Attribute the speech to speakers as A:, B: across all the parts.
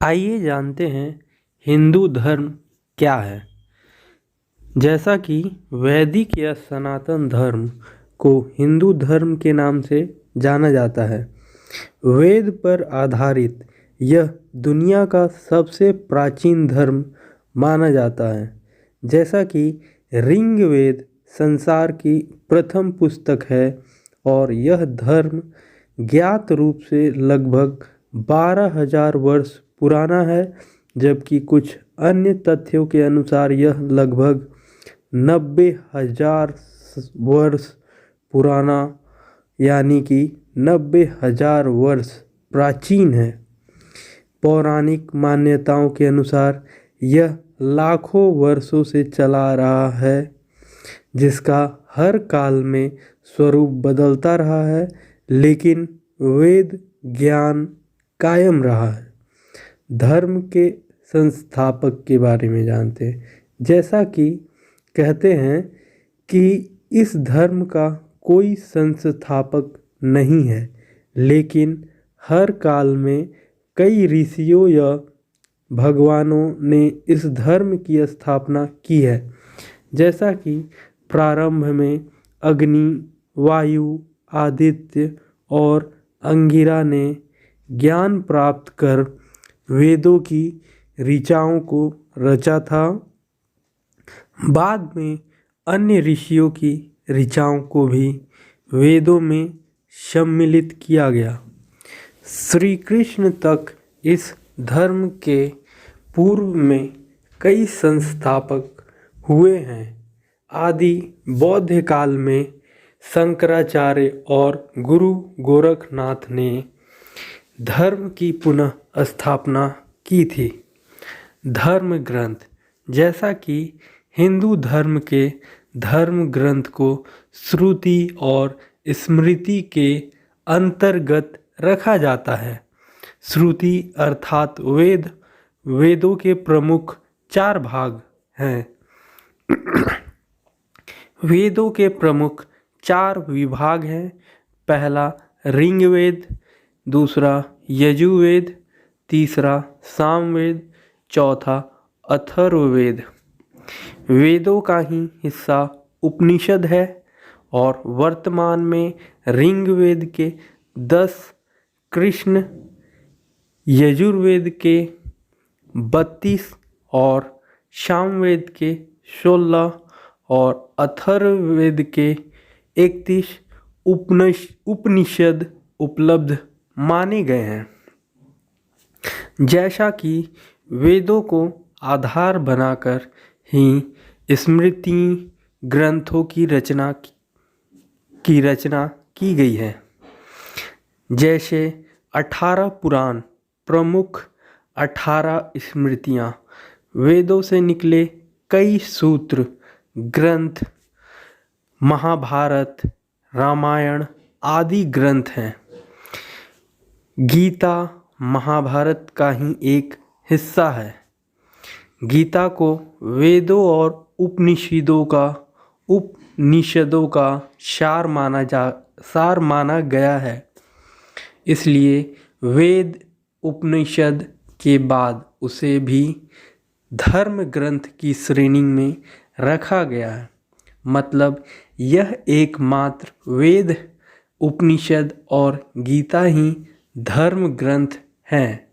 A: आइए जानते हैं हिंदू धर्म क्या है। जैसा कि वैदिक या सनातन धर्म को हिंदू धर्म के नाम से जाना जाता है। वेद पर आधारित यह दुनिया का सबसे प्राचीन धर्म माना जाता है। जैसा कि ऋग्वेद संसार की प्रथम पुस्तक है और यह धर्म ज्ञात रूप से लगभग 12,000 वर्ष पुराना है, जबकि कुछ अन्य तथ्यों के अनुसार यह लगभग 90,000 वर्ष पुराना यानी कि 90,000 वर्ष प्राचीन है। पौराणिक मान्यताओं के अनुसार यह लाखों वर्षों से चला आ रहा है, जिसका हर काल में स्वरूप बदलता रहा है, लेकिन वेद ज्ञान कायम रहा है। धर्म के संस्थापक के बारे में जानते हैं। जैसा कि कहते हैं कि इस धर्म का कोई संस्थापक नहीं है, लेकिन हर काल में कई ऋषियों या भगवानों ने इस धर्म की स्थापना की है। जैसा कि प्रारंभ में अग्नि, वायु, आदित्य और अंगिरा ने ज्ञान प्राप्त कर वेदों की ऋचाओं को रचा था। बाद में अन्य ऋषियों की ऋचाओं को भी वेदों में सम्मिलित किया गया। श्री कृष्ण तक इस धर्म के पूर्व में कई संस्थापक हुए हैं। आदि बौद्ध काल में शंकराचार्य और गुरु गोरखनाथ ने धर्म की पुनः स्थापना की थी। धर्म ग्रंथ, जैसा कि हिंदू धर्म के धर्म ग्रंथ को श्रुति और स्मृति के अंतर्गत रखा जाता है। श्रुति अर्थात वेद, वेदों के प्रमुख 4 भाग हैं। वेदों के प्रमुख 4 विभाग हैं। पहला ऋग्वेद, दूसरा यजुर्वेद, तीसरा सामवेद, चौथा अथर्ववेद। वेदों का ही हिस्सा उपनिषद है और वर्तमान में ऋग्वेद के 10, कृष्ण यजुर्वेद के 32 और सामवेद के 16 और अथर्ववेद के 31 उपनिषद उपलब्ध माने गए हैं। जैसा कि वेदों को आधार बनाकर ही स्मृति ग्रंथों की रचना की गई है। जैसे 18 पुराण, प्रमुख 18 स्मृतियाँ, वेदों से निकले कई सूत्र ग्रंथ, महाभारत, रामायण आदि ग्रंथ हैं। गीता महाभारत का ही एक हिस्सा है। गीता को वेदों और उपनिषदों का सार माना गया है। इसलिए वेद उपनिषद के बाद उसे भी धर्म ग्रंथ की श्रेणी में रखा गया है। मतलब यह एकमात्र वेद, उपनिषद और गीता ही धर्म ग्रंथ हैं।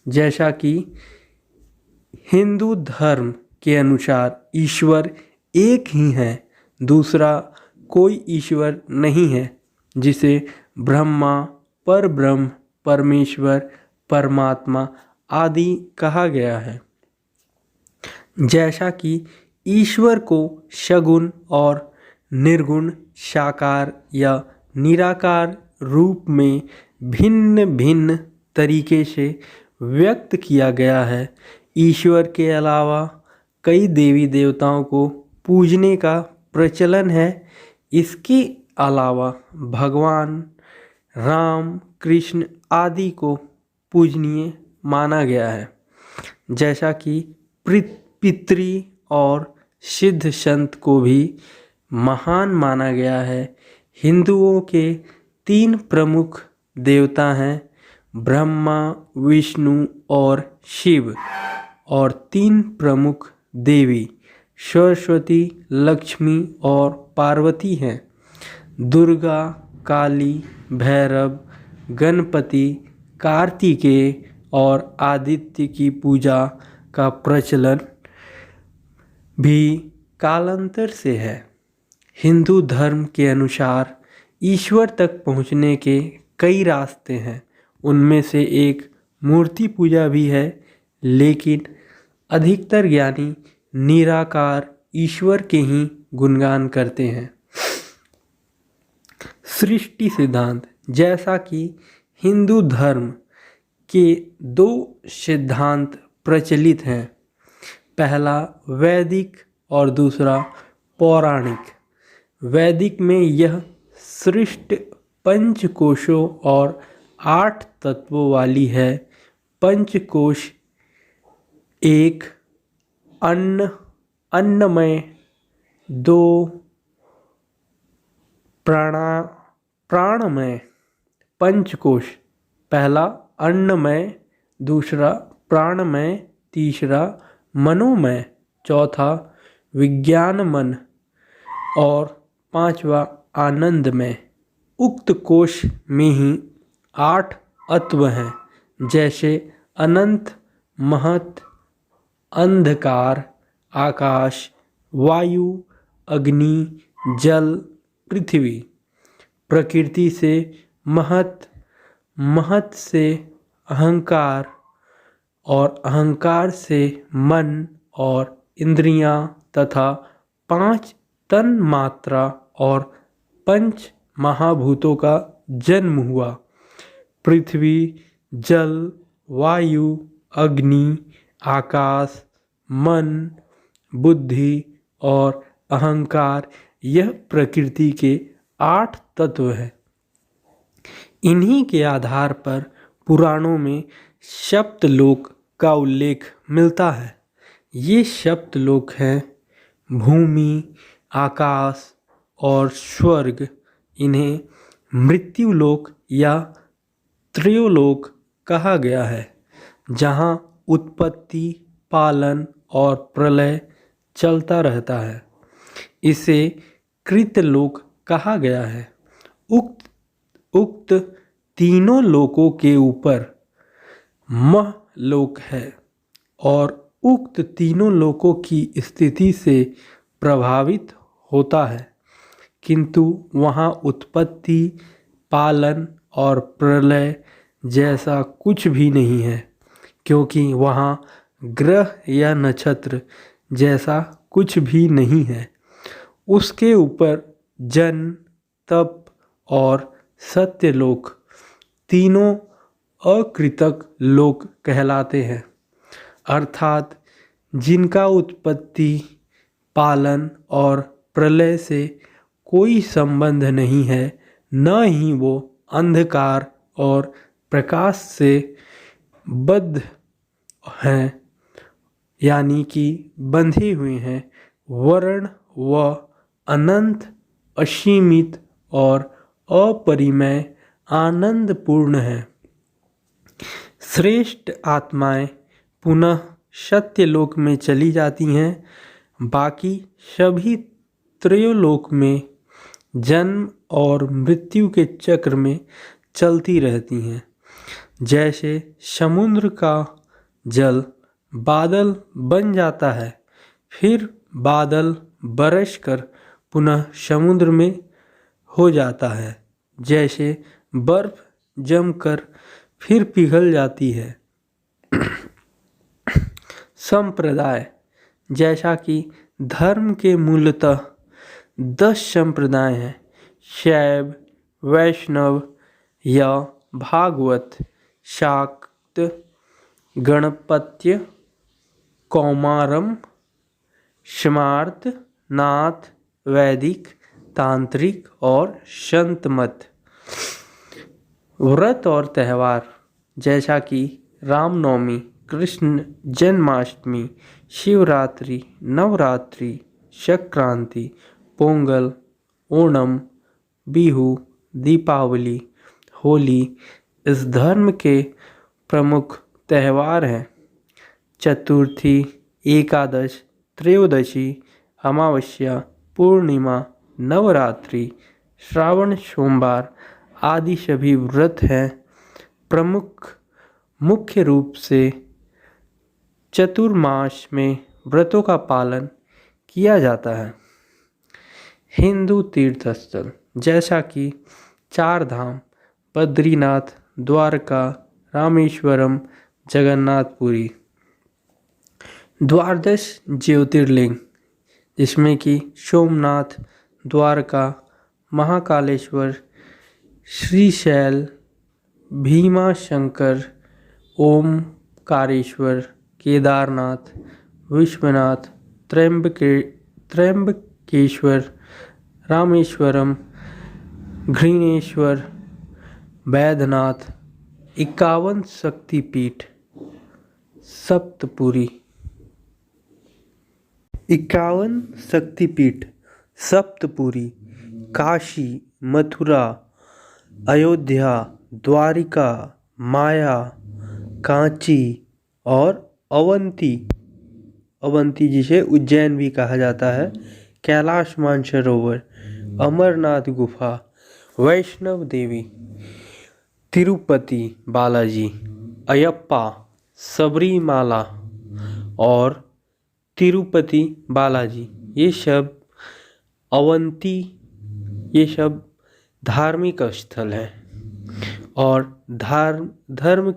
A: जैसा कि हिंदू धर्म के अनुसार ईश्वर एक ही है, दूसरा कोई ईश्वर नहीं है, जिसे ब्रह्मा, परब्रह्म, परमेश्वर, परमात्मा आदि कहा गया है। जैसा कि ईश्वर को सगुण और निर्गुण, साकार या निराकार रूप में भिन्न भिन्न तरीके से व्यक्त किया गया है। ईश्वर के अलावा कई देवी देवताओं को पूजने का प्रचलन है। इसके अलावा भगवान राम, कृष्ण आदि को पूजनीय माना गया है। जैसा कि पितृ और सिद्ध संत को भी महान माना गया है। हिंदुओं के 3 प्रमुख देवता हैं, ब्रह्मा, विष्णु और शिव, और 3 प्रमुख देवी सरस्वती, लक्ष्मी और पार्वती हैं। दुर्गा, काली, भैरव, गणपति, कार्तिकेय और आदित्य की पूजा का प्रचलन भी कालांतर से है। हिंदू धर्म के अनुसार ईश्वर तक पहुँचने के कई रास्ते हैं। उनमें से एक मूर्ति पूजा भी है, लेकिन अधिकतर ज्ञानी निराकार ईश्वर के ही गुणगान करते हैं। सृष्टि सिद्धांत, जैसा कि हिंदू धर्म के 2 सिद्धांत प्रचलित हैं, पहला वैदिक और दूसरा पौराणिक। वैदिक में यह सृष्टि 5 कोशों और 8 तत्वों वाली है। पंचकोश 1 अन्नमय, 2 प्राणमय। पंचकोश, पहला अन्नमय, दूसरा प्राणमय, तीसरा मनोमय, चौथा विज्ञानमय और 5वां आनंदमय। उक्त कोश में ही 8 तत्व हैं, जैसे अनंत, महत, अंधकार, आकाश, वायु, अग्नि, जल, पृथ्वी। प्रकृति से महत, महत से अहंकार और अहंकार से मन और इंद्रियां तथा 5 तन मात्रा और 5 महाभूतों का जन्म हुआ। पृथ्वी, जल, वायु, अग्नि, आकाश, मन, बुद्धि और अहंकार, यह प्रकृति के 8 तत्व हैं। इन्हीं के आधार पर पुराणों में सप्तलोक का उल्लेख मिलता है। ये सप्तलोक हैं भूमि, आकाश और स्वर्ग। इन्हें मृत्युलोक या त्रयोलोक कहा गया है, जहाँ उत्पत्ति, पालन और प्रलय चलता रहता है। इसे कृतलोक कहा गया है। उक्त तीनों लोकों के ऊपर महलोक है और उक्त तीनों लोकों की स्थिति से प्रभावित होता है, किंतु वहाँ उत्पत्ति, पालन और प्रलय जैसा कुछ भी नहीं है, क्योंकि वहाँ ग्रह या नक्षत्र जैसा कुछ भी नहीं है। उसके ऊपर जन्म, तप और सत्यलोक तीनों अकृतक लोक कहलाते हैं, अर्थात जिनका उत्पत्ति, पालन और प्रलय से कोई संबंध नहीं है, न ही वो अंधकार और प्रकाश से बद्ध हैं, यानी कि बंधे हुए हैं, वर्ण व अनंत, असीमित और अपरिमेय आनंदपूर्ण है। श्रेष्ठ आत्माएं पुनः सत्यलोक में चली जाती हैं। बाकी सभी त्रयोलोक में जन्म और मृत्यु के चक्र में चलती रहती हैं। जैसे समुद्र का जल बादल बन जाता है, फिर बादल बरस कर पुनः समुद्र में हो जाता है। जैसे बर्फ जमकर फिर पिघल जाती है। संप्रदाय, जैसा कि धर्म के मूलतः 10 संप्रदाय हैं, शैव, वैष्णव या भागवत, शाक्त, गणपत्य, कौमारम, स्मार्त, नाथ, वैदिक, तांत्रिक और संत मत। व्रत और त्यौहार, जैसा कि रामनवमी, कृष्ण जन्माष्टमी, शिवरात्रि, नवरात्रि, संक्रांति, पोंगल, ओणम, बिहू, दीपावली, होली इस धर्म के प्रमुख त्यौहार हैं चतुर्थी, एकादश, त्रयोदशी, अमावस्या, पूर्णिमा, नवरात्रि, श्रावण सोमवार आदि सभी व्रत हैं। मुख्य रूप से चतुर्मास में व्रतों का पालन किया जाता है। हिंदू तीर्थ स्थल जैसा कि चार धाम, बद्रीनाथ, द्वारका, रामेश्वरम, जगन्नाथपुरी। द्वादश ज्योतिर्लिंग जिसमें कि सोमनाथ, द्वारका, महाकालेश्वर, श्रीशैल, भीमाशंकर, ओमकारेश्वर, केदारनाथ, विश्वनाथ, त्र्यंबकेश्वर, रामेश्वरम, घृणेश्वर, बैद्यनाथ। 51 शक्तिपीठ, सप्तपुरी। 51 शक्तिपीठ सप्तपुरी काशी, मथुरा, अयोध्या, द्वारिका, माया, कांची और अवंती। अवंती जिसे उज्जैन भी कहा जाता है, कैलाश मानसरोवर, अमरनाथ गुफा, वैष्णव देवी, तिरुपति बालाजी, अयप्पा, सबरीमाला और तिरुपति बालाजी। ये सब अवंती, ये सब धार्मिक स्थल हैं और धर्म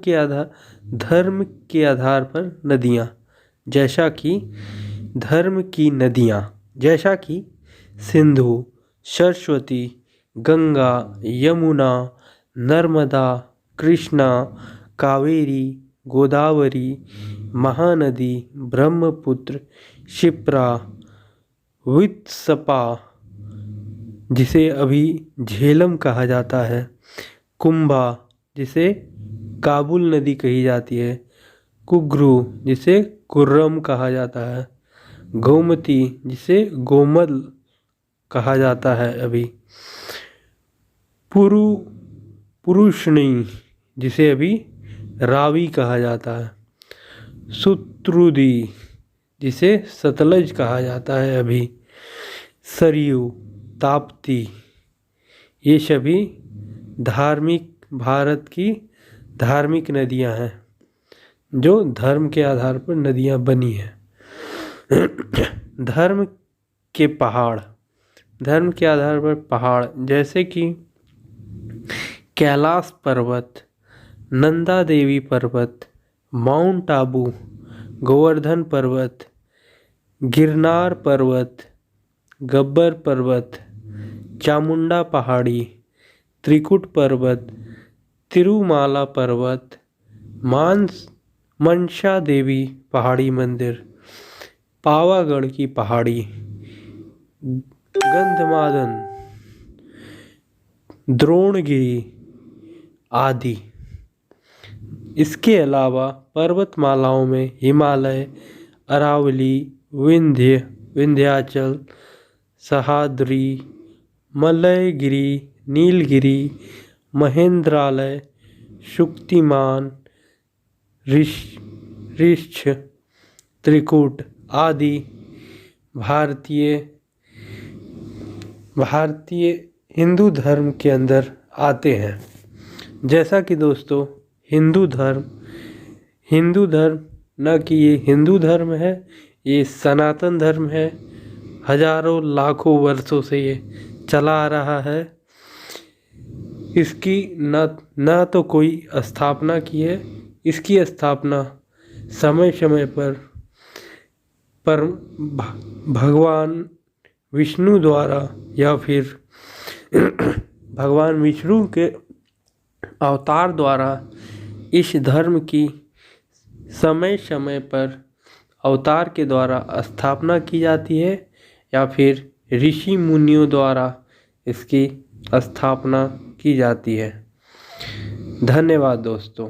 A: के आधार पर नदियाँ जैसा कि सिंधु, सरस्वती, गंगा, यमुना, नर्मदा, कृष्णा, कावेरी, गोदावरी, महानदी, ब्रह्मपुत्र, क्षिप्रा, वित्सपा जिसे अभी झेलम कहा जाता है, कुंभा जिसे काबुल नदी कही जाती है, कुग्रू जिसे कुर्रम कहा जाता है, गोमती जिसे गोमल कहा जाता है अभी, पुरुषनी जिसे अभी रावी कहा जाता है, सुत्रुदी जिसे सतलज कहा जाता है अभी, सरयू, ताप्ती। ये सभी भारत की धार्मिक नदियां हैं जो धर्म के आधार पर नदियां बनी हैं। धर्म के आधार पर पहाड़ जैसे कि कैलाश पर्वत, नंदा देवी पर्वत, माउंट आबू, गोवर्धन पर्वत, गिरनार पर्वत, गब्बर पर्वत, चामुंडा पहाड़ी, त्रिकुट पर्वत, तिरुमाला पर्वत, मनसा देवी पहाड़ी मंदिर, पावागढ़ की पहाड़ी, गंधमादन, द्रोणगिरी आदि। इसके अलावा पर्वतमालाओं में हिमालय, अरावली, विंध्याचल, सह्याद्री, मलयगिरी, नीलगिरी, महेंद्रालय, शुक्तिमान, ऋक्ष, त्रिकुट आदि भारतीय हिंदू धर्म के अंदर आते हैं। जैसा कि दोस्तों हिंदू धर्म न कि ये हिंदू धर्म है, ये सनातन धर्म है। हजारों लाखों वर्षों से ये चला आ रहा है। इसकी न तो कोई स्थापना की है, इसकी स्थापना समय समय पर भगवान विष्णु द्वारा या फिर भगवान विष्णु के अवतार द्वारा इस धर्म की समय समय पर अवतार के द्वारा स्थापना की जाती है या फिर ऋषि मुनियों द्वारा इसकी स्थापना की जाती है। धन्यवाद दोस्तों।